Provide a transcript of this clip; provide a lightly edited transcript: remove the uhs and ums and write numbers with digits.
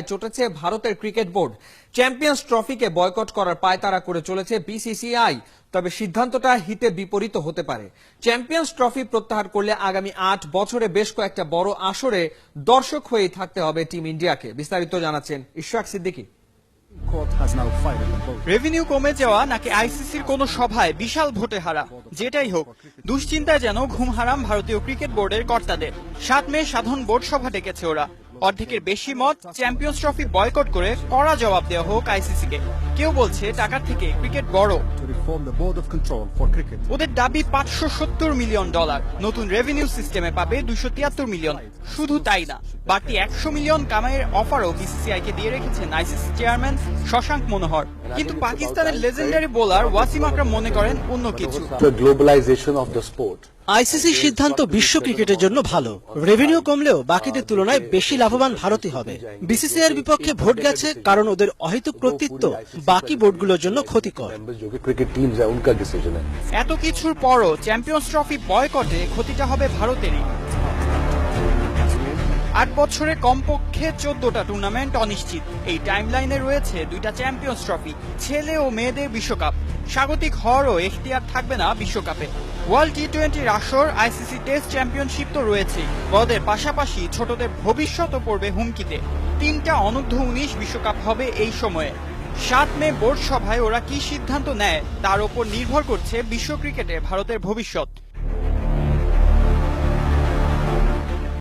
চটেছে ভারতের cricket board. Champions ট্রফিকে boycott করার পায়তারা করে চলেছে বিসিসিআই। তবে সিদ্ধান্তটা হিতে বিপরীত হতে পারে। চ্যাম্পিয়ন্স ট্রফি প্রত্যাহার করলে আগামী 8 বছরে বেশ কয়েকটা বড় আসরে দর্শক হয়েই থাকতে হবে টিম ইন্ডিয়াকে। বিস্তারিত জানাচ্ছেন ইশরাক সিদ্দিকী। রেভিনিউ কমে যাওয়া নাকি আইসিসির কোন সভায় বিশাল ভোটে হারা, যেটাই হোক দুশ্চিন্তায় যেন ঘুম হারাম ভারতীয় ক্রিকেট বোর্ডের কর্তাদের। 7 মে সাধারণ বোর্ড সভা ডেকেছে ওরা। অর্ধেকের বেশি মত চ্যাম্পিয়ন্স ট্রফি বয়কট করে কড়া জবাব দেওয়া হোক আইসিসিকে। কেউ বলছে টাকার থেকে ক্রিকেট বড়। ওদের দাবি $570 মিলিয়ন, নতুন রেভিনিউ সিস্টেমে পাবে 273 মিলিয়ন। শুধু তাই না, বাকি 100 মিলিয়ন কামাইয়ের অফারও বিসিসিআই কে দিয়ে রেখেছেন আইসিসি চেয়ারম্যান শশাঙ্ক মনোহর। কিন্তু পাকিস্তানের লেজেন্ডারি বোলার ওয়াসিম আকরাম মনে করেন অন্য কিছু। আইসিসির সিদ্ধান্ত বিশ্ব ক্রিকেটের জন্য ভালো। রেভিনিউ কমলেও বাকিদের তুলনায় বেশি লাভবান ভারতই হবে। বিসিসিআই এর বিপক্ষে ভোট গেছে কারণ ওদের অহেতুক কর্তৃত্ব বাকি বোর্ডগুলোর জন্য ক্ষতিকর। এত কিছুর পরও চ্যাম্পিয়ন্স ট্রফি বয়কটে ক্ষতিটা হবে ভারতেরই। 8 বছরে কমপক্ষে 14টা টুর্নামেন্ট অনিশ্চিত। এই টাইমলাইনে রয়েছে 2টা চ্যাম্পিয়ন্স ট্রফি, ছেলে ও মেয়েদের বিশ্বকাপ। স্বাগতিক হওয়ারও এখতিয়ার থাকবে না বিশ্বকাপে। ওয়ার্ল্ড টি20 আসর, আইসিসি টেস্ট চ্যাম্পিয়নশিপ তো রয়েছে। বড়দের পাশাপাশি ছোটদের ভবিষ্যৎও পড়বে হুমকিতে। 3টা অনূর্ধ্ব-19 বিশ্বকাপ হবে এই সময়ে। 7 মে বোর্ড সভায় ওরা কি সিদ্ধান্ত নেয় তার উপর নির্ভর করছে বিশ্ব ক্রিকেটে ভারতের ভবিষ্যৎ।